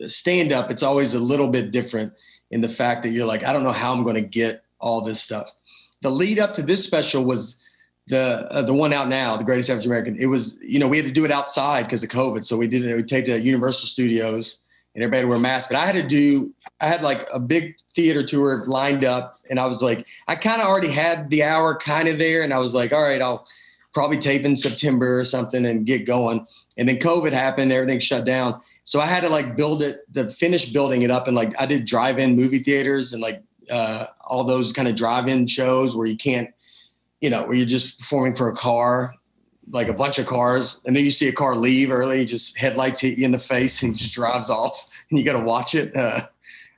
stand up, it's always a little bit different in the fact that you're like, I don't know how I'm going to get all this stuff. The lead up to this special was the one out now, The Greatest Average American. It was, we had to do it outside because of COVID. So we taped at Universal Studios, and everybody had to wear masks. But I had like a big theater tour lined up, and I was like, I kind of already had the hour kind of there. And I was like, all right, I'll probably tape in September or something and get going. And then COVID happened, everything shut down. So I had to like finish building it up. And like, I did drive-in movie theaters and like all those kind of drive-in shows where you can't, where you're just performing for a car, like a bunch of cars, and then you see a car leave early, just headlights hit you in the face and just drives off, and you got to watch it.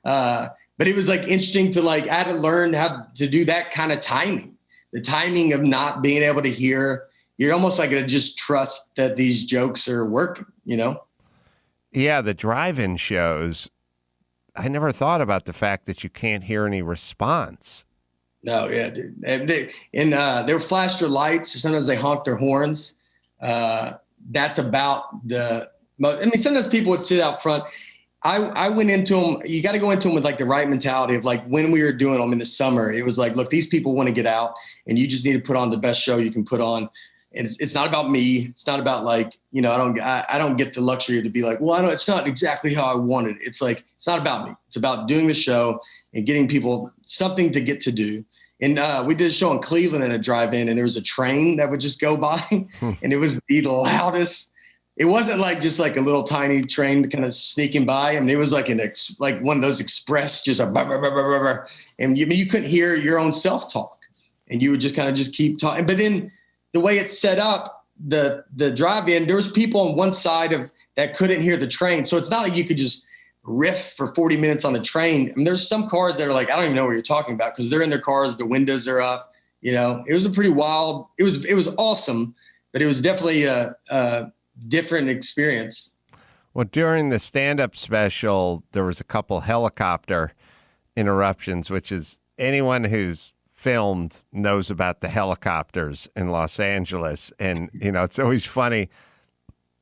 But it was like interesting to like, I had to learn how to do that kind of timing, the timing of not being able to hear. You're almost like to just trust that these jokes are working, Yeah, the drive-in shows, I never thought about the fact that you can't hear any response. No, yeah, dude. They flashed their lights. Sometimes they honk their horns. That's about sometimes people would sit out front. I went into them. You got to go into them with like the right mentality of like when we were doing them in the summer, it was like, look, these people want to get out, and you just need to put on the best show you can put on. And it's not about me. It's not about like, I don't get the luxury to be like, well, it's not exactly how I wanted it. It's like, it's not about me. It's about doing the show and getting people something to get to do. And we did a show in Cleveland in a drive-in, and there was a train that would just go by, and it was the loudest. It wasn't like just like a little tiny train kind of sneaking by. I mean, it was like like one of those express, just a bah, bah, bah, bah, bah, bah. And you couldn't hear your own self-talk, and you would just kind of just keep talking. But then the way it's set up, the drive-in, there was people on one side that couldn't hear the train. So it's not like you could just riff for 40 minutes on the train. I mean, there's some cars that are like, I don't even know what you're talking about because they're in their cars, the windows are up. It was a pretty wild. It was awesome, but it was definitely a different experience. Well, during the stand-up special, there was a couple helicopter interruptions, which is anyone who's filmed knows about the helicopters in Los Angeles. And, it's always funny.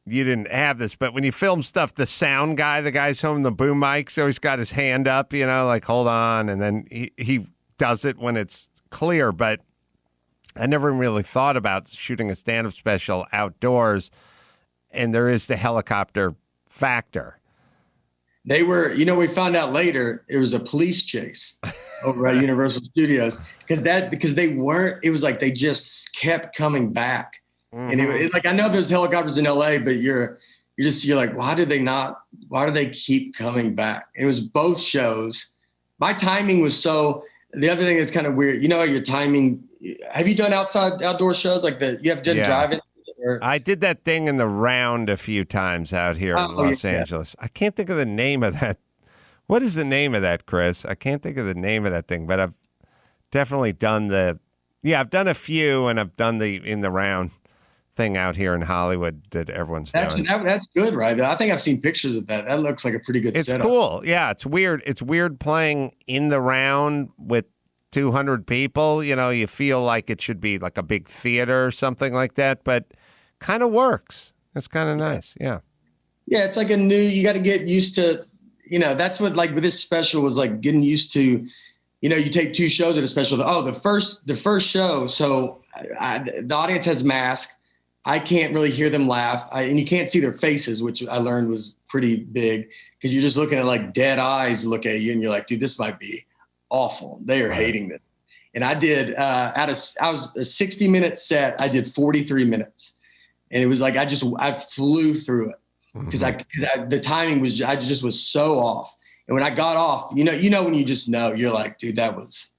You didn't have this, but when you film stuff, the sound guy, the guy's home, the boom mics, always got his hand up, like, hold on. And then he does it when it's clear. But I never really thought about shooting a stand-up special outdoors. And there is the helicopter factor. They were, we found out later it was a police chase over at Universal Studios because they weren't, it was like they just kept coming back. Mm-hmm. And like, I know there's helicopters in LA, but you're like, why do they keep coming back? And it was both shows. My timing was the other thing that's kind of weird, your timing, have you done outdoor shows like you have done driving? I did that thing in the Round a few times out here in Los Angeles. I can't think of the name of that. What is the name of that, Chris? I can't think of the name of that thing, but I've definitely done I've done a few, and I've done in the Round. thing out here in Hollywood that everyone's doing. That's good, right? I think I've seen pictures of that. That looks like a pretty good setup. It's cool. Yeah, it's weird. It's weird playing in the round with 200 people. You know, you feel like it should be like a big theater or something like that, but kind of works. It's kind of nice. Yeah. Yeah, it's like you got to get used to, that's what like with this special was like getting used to, you take 2 shows at a special. Oh, the first show. So the audience has masks. I can't really hear them laugh. And you can't see their faces, which I learned was pretty big because you're just looking at like dead eyes look at you and you're like, dude, this might be awful. They are hating this. And I did, I was a 60-minute set. I did 43 minutes. And it was like, I flew through it because the timing was, I just was so off. And when I got off, when you just know, you're like, dude, I was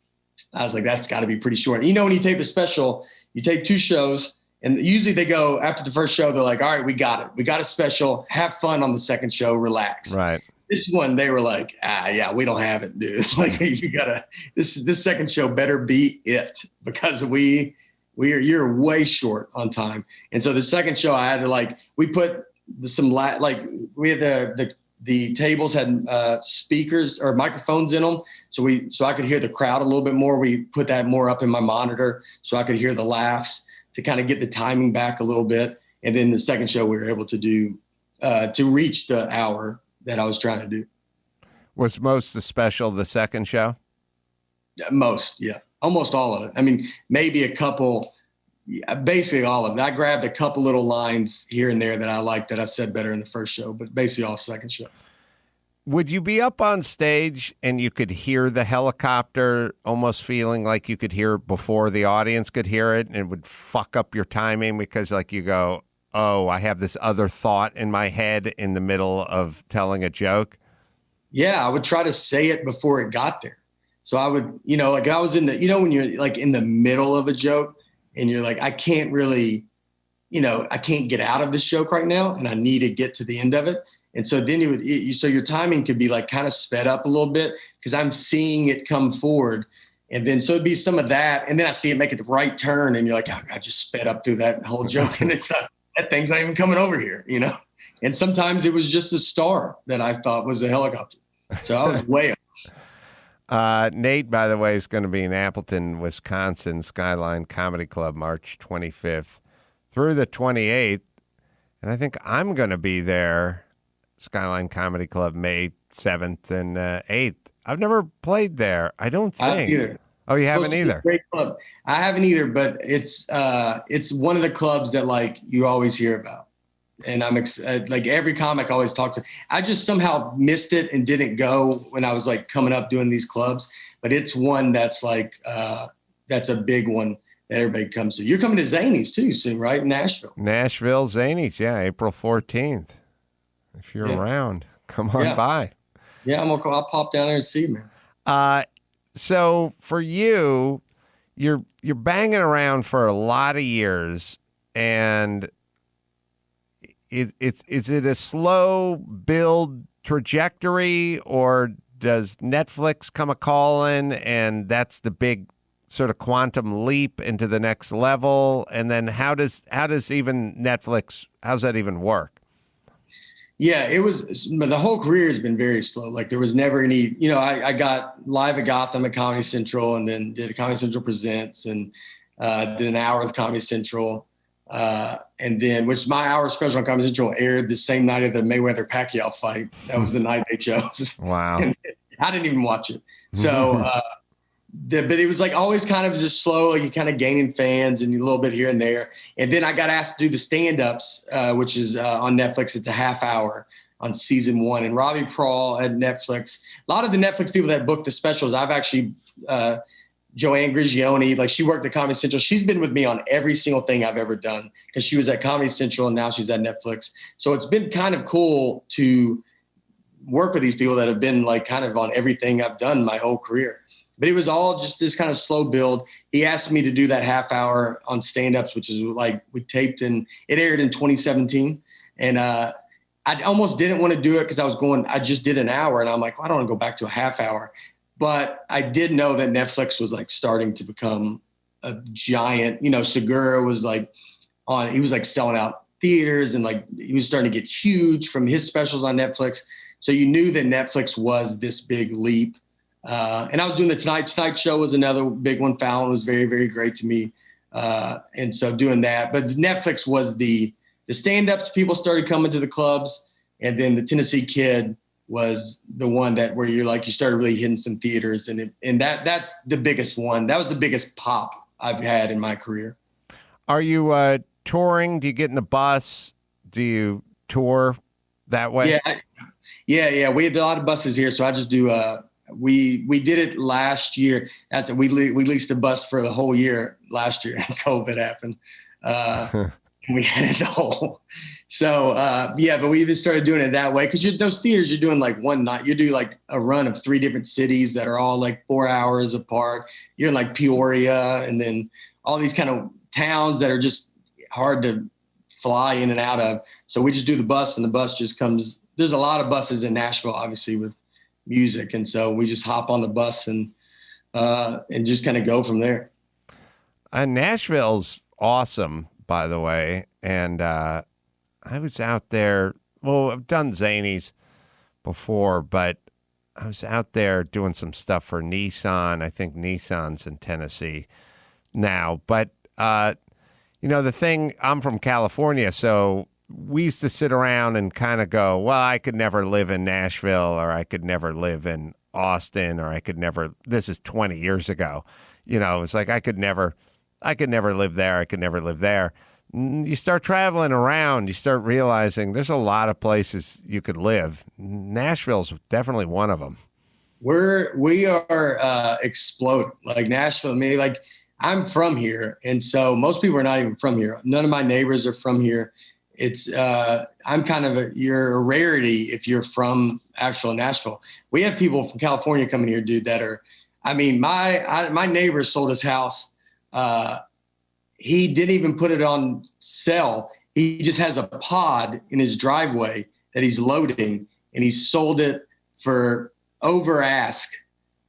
like, that's got to be pretty short. When you tape a special, you take 2 shows. And usually they go after the first show, they're like, all right, we got it. We got a special. Have fun on the second show. Relax. Right. This one, they were like, yeah, we don't have it, dude. Like this second show better be it because you're way short on time. And so the second show I had to we put we had the tables had speakers or microphones in them. So I could hear the crowd a little bit more. We put that more up in my monitor so I could hear the laughs, to kind of get the timing back a little bit. And then the second show we were able to do to reach the hour that I was trying to do. Was most the special the second show? Most, yeah. Almost all of it. I mean, maybe a couple, basically all of it. I grabbed a couple little lines here and there that I liked that I said better in the first show, but basically all second show. Would you be up on stage and you could hear the helicopter almost feeling like you could hear it before the audience could hear it and it would fuck up your timing because like you go, oh, I have this other thought in my head in the middle of telling a joke? Yeah, I would try to say it before it got there. So I would, like I was in the, when you're like in the middle of a joke and you're like, I can't really, I can't get out of this joke right now and I need to get to the end of it. And so then so your timing could be like kind of sped up a little bit because I'm seeing it come forward. And then, so it'd be some of that. And then I see it make it the right turn and you're like, oh, I just sped up through that whole joke. And it's not, that thing's not even coming over here, And sometimes it was just a star that I thought was a helicopter. So I was way up. Nate, by the way, is going to be in Appleton, Wisconsin, Skyline Comedy Club, March 25th through the 28th. And I think I'm going to be there. Skyline Comedy Club, May 7th and 8th. I've never played there. I don't think. I haven't either. Oh, you haven't either? Great club. I haven't either, but it's one of the clubs that you always hear about. And I'm every comic always talks to. I just somehow missed it and didn't go when I was coming up doing these clubs. But it's one that's that's a big one that everybody comes to. You're coming to Zanies too soon, right? In Nashville. Nashville Zanies, yeah, April 14th. If you're around, come on by. Yeah, I'll pop down there and see you, man. So for you, you're banging around for a lot of years, and is it a slow build trajectory, or does Netflix come a calling, and that's the big sort of quantum leap into the next level? And then how does even Netflix, how's that even work? Yeah, the whole career has been very slow. There was never any, I got live at Gotham at Comedy Central and then did a Comedy Central Presents and did an hour with Comedy Central. And then, which my hour special on Comedy Central aired the same night of the Mayweather-Pacquiao fight. That was the night they chose. Wow. And I didn't even watch it. So, but it was always kind of just slow, you kind of gaining fans and a little bit here and there. And then I got asked to do the stand-ups, which is on Netflix. It's a half hour on season 1. And Robbie Prawl at Netflix, a lot of the Netflix people that booked the specials, I've actually, Joanne Grigioni, she worked at Comedy Central. She's been with me on every single thing I've ever done because she was at Comedy Central and now she's at Netflix. So it's been kind of cool to work with these people that have been kind of on everything I've done my whole career. But it was all just this kind of slow build. He asked me to do that half hour on stand-ups, which is we taped it aired in 2017. And I almost didn't want to do it because I just did an hour and I'm like, well, I don't want to go back to a half hour. But I did know that Netflix was starting to become a giant, Segura was He was like selling out theaters, and like he was starting to get huge from his specials on Netflix. So you knew that Netflix was this big leap. And I was doing the Tonight Show was another big one. Fallon was very, very great to me. And so doing that, but Netflix was the stand-ups. People started coming to the clubs, and then the Tennessee Kid was the one that where you started really hitting some theaters, and that's the biggest one. That was the biggest pop I've had in my career. Are you touring? Do you get in the bus? Do you tour that way? Yeah. We had a lot of buses here, so I just do. We did it last year. We leased a bus for the whole year last year, and COVID happened. We had it the whole. So but we even started doing it that way, because those theaters, you're doing like one night. You do like a run of 3 different cities that are all like 4 hours apart. You're in like Peoria, and then all these kind of towns that are just hard to fly in and out of. So we just do the bus, and the bus just comes. There's a lot of buses in Nashville, obviously, with music, and so we just hop on the bus and just kind of go from there. Nashville's awesome, by the way, and I was out there. Well, I've done Zanies before, but I was out there doing some stuff for Nissan. I think Nissan's in Tennessee now, but the thing, I'm from California, so we used to sit around and kind of go, well, I could never live in Nashville, or I could never live in Austin, or I could never, this is 20 years ago. It's like I could never live there. I could never live there. You start traveling around, you start realizing there's a lot of places you could live. Nashville's definitely one of them. We are exploding. Like Nashville, I mean, like I'm from here. And so most people are not even from here. None of my neighbors are from here. It's I'm kind of you're a rarity if you're from actual Nashville. We have people from California coming here, dude, that are, I mean, my neighbor sold his house. He didn't even put it on sale. He just has a pod in his driveway that he's loading, and he sold it for over ask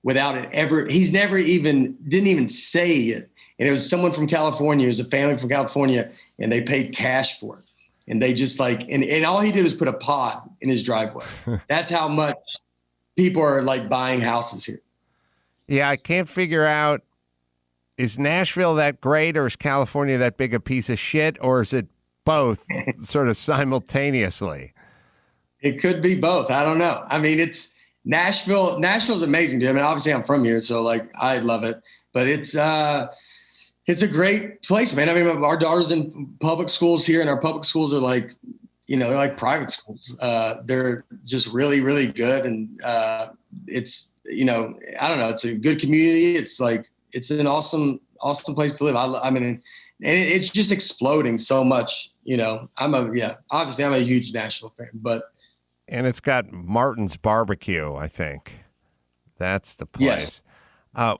without it ever. He's never even, didn't even say it. And it was someone from California. It was a family from California, and they paid cash for it. And they just like, and all he did was put a pod in his driveway. That's how much people are like buying houses here. Yeah, I can't figure out, is Nashville that great, or is California that big a piece of shit, or is it both sort of simultaneously? It could be both. I don't know. I mean, it's Nashville. Nashville's amazing, dude. I mean, obviously I'm from here, so like I love it. But it's a great place, man. I mean, our daughter's in public schools here, and our public schools are like, they're like private schools. They're just really, really good. And it's, I don't know, it's a good community. It's like, it's an awesome place to live. I mean, and it's just exploding so much, obviously I'm a huge Nashville fan, and it's got Martin's Barbecue, I think. That's the place. Yes.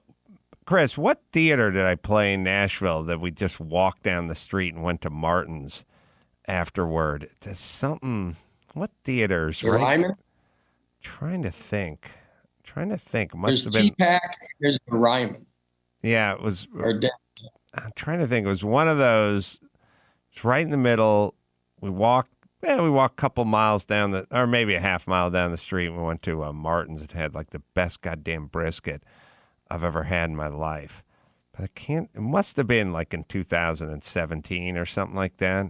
Chris, what theater did I play in Nashville that we just walked down the street and went to Martin's afterward? There's something, what theaters, the right? Ryman? Trying to think. There's T-Pack, there's the Ryman. Yeah, it was. I'm trying to think. It was one of those. It's right in the middle. We walked a couple miles down or maybe a half mile down the street. We went to Martin's. It had like the best goddamn brisket I've ever had in my life. But it must have been like in 2017 or something like that.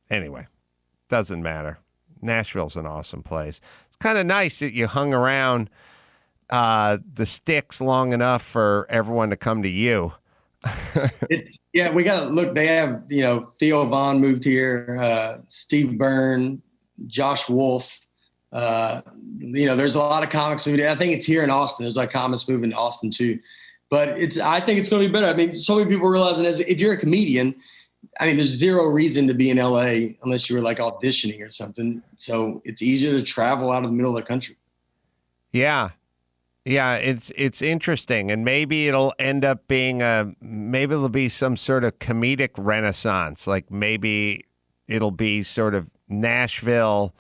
Anyway, doesn't matter. Nashville's an awesome place. It's kind of nice that you hung around the sticks long enough for everyone to come to you. We got to look. They have, Theo Vaughn moved here, Steve Byrne, Josh Wolf. There's a lot of comics moving. I think it's here in Austin. There's like comics moving to Austin too. But I think it's going to be better. I mean, so many people realizing if you're a comedian, I mean, there's zero reason to be in LA unless you were like auditioning or something. So it's easier to travel out of the middle of the country. Yeah. Yeah, it's interesting, and maybe it'll end up being maybe it'll be some sort of comedic renaissance. Like maybe it'll be sort of Nashville.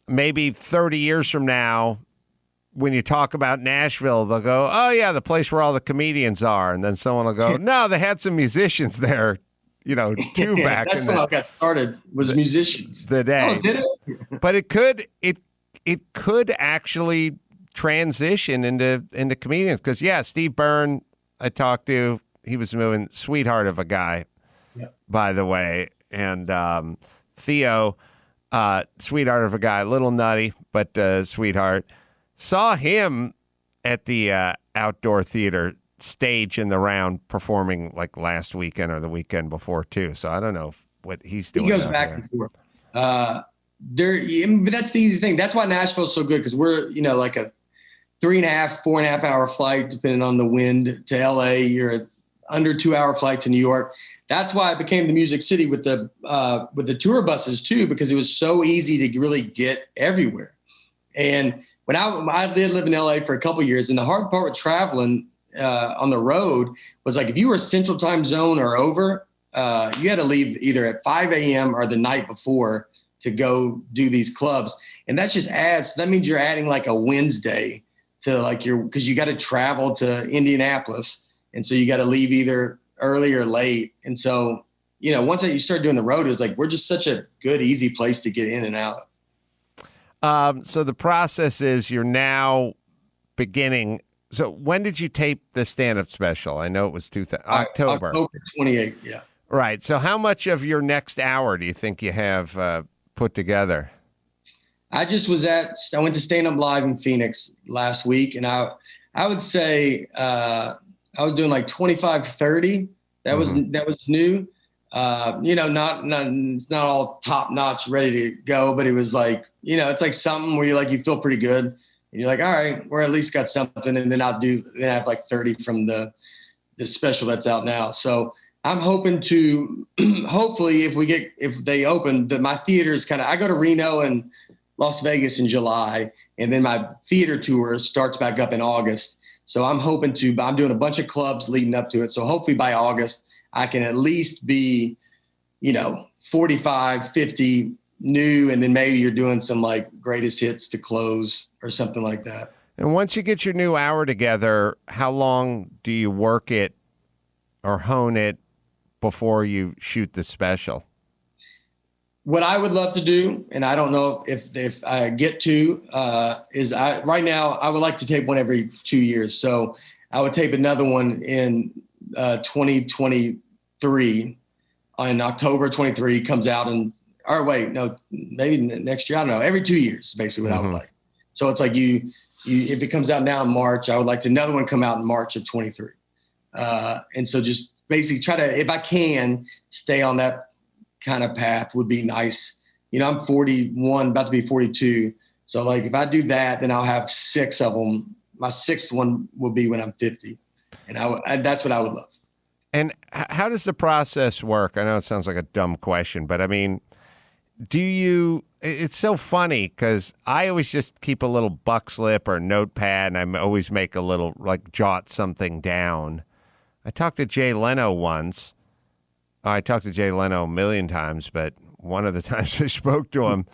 Maybe 30 years from now, when you talk about Nashville, they'll go, "Oh yeah, the place where all the comedians are," and then someone will go, "No, they had some musicians there two back That's in when I got started, was musicians. the day. Oh, did it? But it could actually transition into comedians because Steve Byrne I talked to, he was moving, sweetheart of a guy, by the way, and Theo, sweetheart of a guy, little nutty but sweetheart. Saw him at the outdoor theater stage in the round performing like last weekend or the weekend before too. So I don't know what he's doing. He goes back and forth. But that's the easy thing. That's why Nashville's so good, because we're, like a 3.5, 4.5 hour flight, depending on the wind, to LA. You're a under 2 hour flight to New York. That's why it became the Music City with the tour buses too, because it was so easy to really get everywhere. And when I did live in LA for a couple of years, and the hard part with traveling on the road was like, if you were Central Time Zone or over, you had to leave either at 5 a.m. or the night before to go do these clubs. And that's just adds, that means you're adding like a Wednesday to like because you got to travel to Indianapolis. And so you got to leave either early or late. And so, once you start doing the road, it's like, we're just such a good, easy place to get in and out. So the process is you're now beginning. So when did you tape the stand-up special? I know it was October. October 28th, yeah. Right. So how much of your next hour do you think you have put together? I went to Stand Up Live in Phoenix last week, and I would say I was doing like 25, 30. That was new. It's not all top notch, ready to go, but it was like, it's like something where you feel pretty good, and you're like, all right, we're at least got something. And then I have like 30 from the special that's out now. So I'm hoping to, hopefully if they open, my theater is I go to Reno and Las Vegas in July, and then my theater tour starts back up in August. So I'm doing a bunch of clubs leading up to it. So hopefully by August, I can at least be, 45, 50 new, and then maybe you're doing some like greatest hits to close or something like that. And once you get your new hour together, how long do you work it or hone it before you shoot the special? What I would love to do, and I don't know if I get to, is right now I would like to tape one every 2 years. So I would tape another one in 2023. In October 23 comes out, maybe next year. I don't know. Every 2 years, basically what I would like. So it's like you if it comes out now in March, I would like another one come out in March of 23. And so just basically try to, if I can, stay on that kind of path would be nice. I'm 41, about to be 42. So like, if I do that, then I'll have 6 of them. My 6th one will be when I'm 50. And that's what I would love. And how does the process work? I know it sounds like a dumb question, but I mean, it's so funny because I always just keep a little buck slip or notepad, and I always make a little, like, jot something down. I talked to Jay Leno once. I talked to Jay Leno a million times, but one of the times I spoke to him,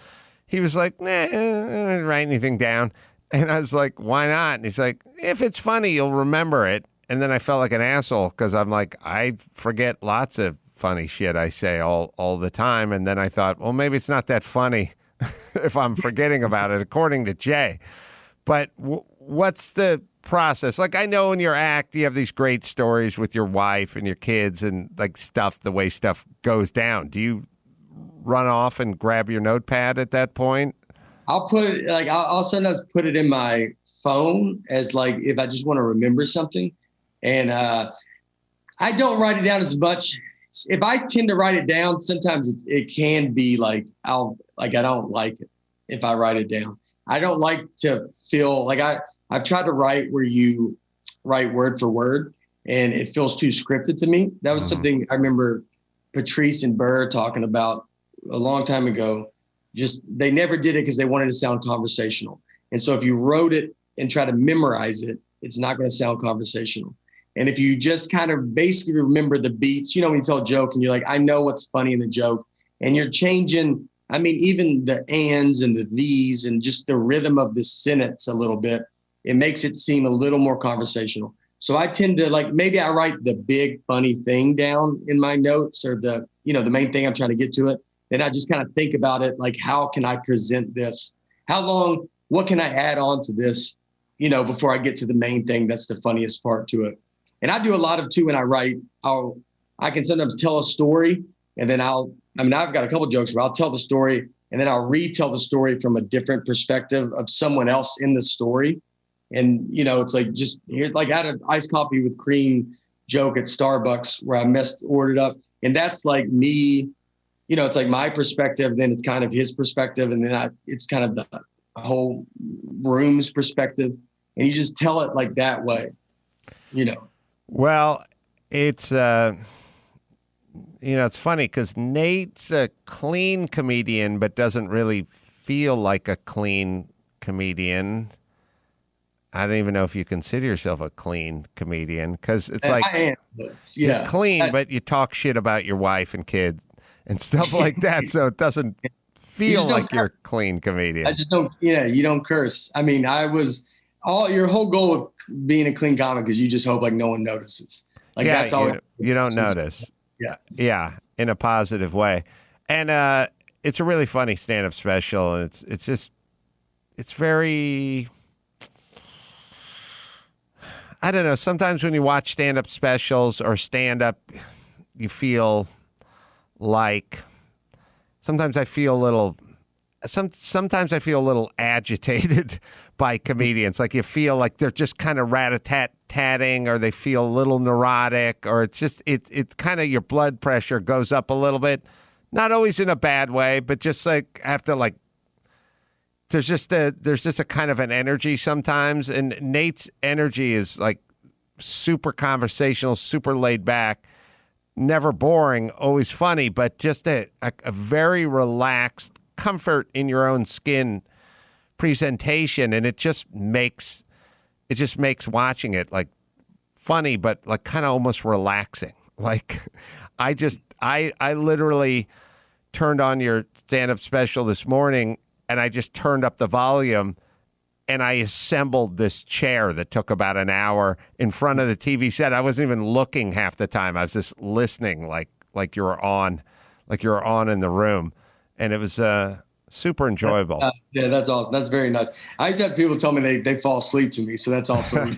he was like, nah, I didn't write anything down. And I was like, why not? And he's like, if it's funny, you'll remember it. And then I felt like an asshole because I'm like, I forget lots of funny shit I say all the time. And then I thought, well, maybe it's not that funny if I'm forgetting about it, according to Jay. But what's the process? Like, I know in your act, you have these great stories with your wife and your kids and like the way stuff goes down. Do you run off and grab your notepad at that point? I'll sometimes put it in my phone as like, if I just want to remember something. And I don't write it down as much. If I tend to write it down, sometimes it can be like, I don't like it if I write it down. I don't like to feel like I've tried to write where you write word for word, and it feels too scripted to me. That was something I remember Patrice and Burr talking about a long time ago. Just, they never did it because they wanted to sound conversational. And so if you wrote it and try to memorize it, it's not going to sound conversational. And if you just kind of basically remember the beats, when you tell a joke and you're like, I know what's funny in the joke, and you're changing, even the ands and the these and just the rhythm of the sentence a little bit, it makes it seem a little more conversational. So I tend to like, maybe I write the big funny thing down in my notes, or the main thing I'm trying to get to it. Then I just kind of think about it. Like, how can I present this? What can I add on to this, before I get to the main thing? That's the funniest part to it. And I do a lot of too, when I write, I can sometimes tell a story, and then I've got a couple jokes where I'll tell the story and then I'll retell the story from a different perspective of someone else in the story. And, it's like, just here, like I had an iced coffee with cream joke at Starbucks where I ordered up. And that's like me, it's like my perspective, then it's kind of his perspective. And then it's kind of the whole room's perspective. And you just tell it like that way, Well, it's, it's funny because Nate's a clean comedian, but doesn't really feel like a clean comedian. I don't even know if you consider yourself a clean comedian, because it's like, I am, you're clean, but you talk shit about your wife and kids and stuff like that. So it doesn't feel like you're a clean comedian. I just don't, you don't curse. I mean, your whole goal with being a clean comic is you just hope like no one notices. Like that's all. You don't notice. Yeah. Yeah. In a positive way. And it's a really funny stand-up special. And it's very, I don't know. Sometimes when you watch stand-up specials or stand-up, you feel like, sometimes I feel a little agitated by comedians. Like you feel like they're just kind of rat-a-tat-tatting, or they feel a little neurotic, or it's just, it kind of, your blood pressure goes up a little bit. Not always in a bad way, but just like after like, there's just a kind of an energy sometimes. And Nate's energy is like super conversational, super laid back, never boring, always funny, but just a very relaxed, comfort in your own skin presentation. And it just makes watching it like funny, but like kind of almost relaxing. Like I literally turned on your stand-up special this morning, and I just turned up the volume, and I assembled this chair that took about an hour in front of the TV set. I wasn't even looking half the time. I was just listening like you were on in the room. And it was super enjoyable. Yeah, that's awesome. That's very nice. I used to have people tell me they fall asleep to me, so that's also.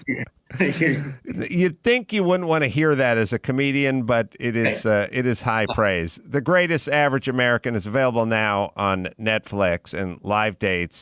You'd think you wouldn't want to hear that as a comedian, but it is high praise. The Greatest Average American is available now on Netflix, and live dates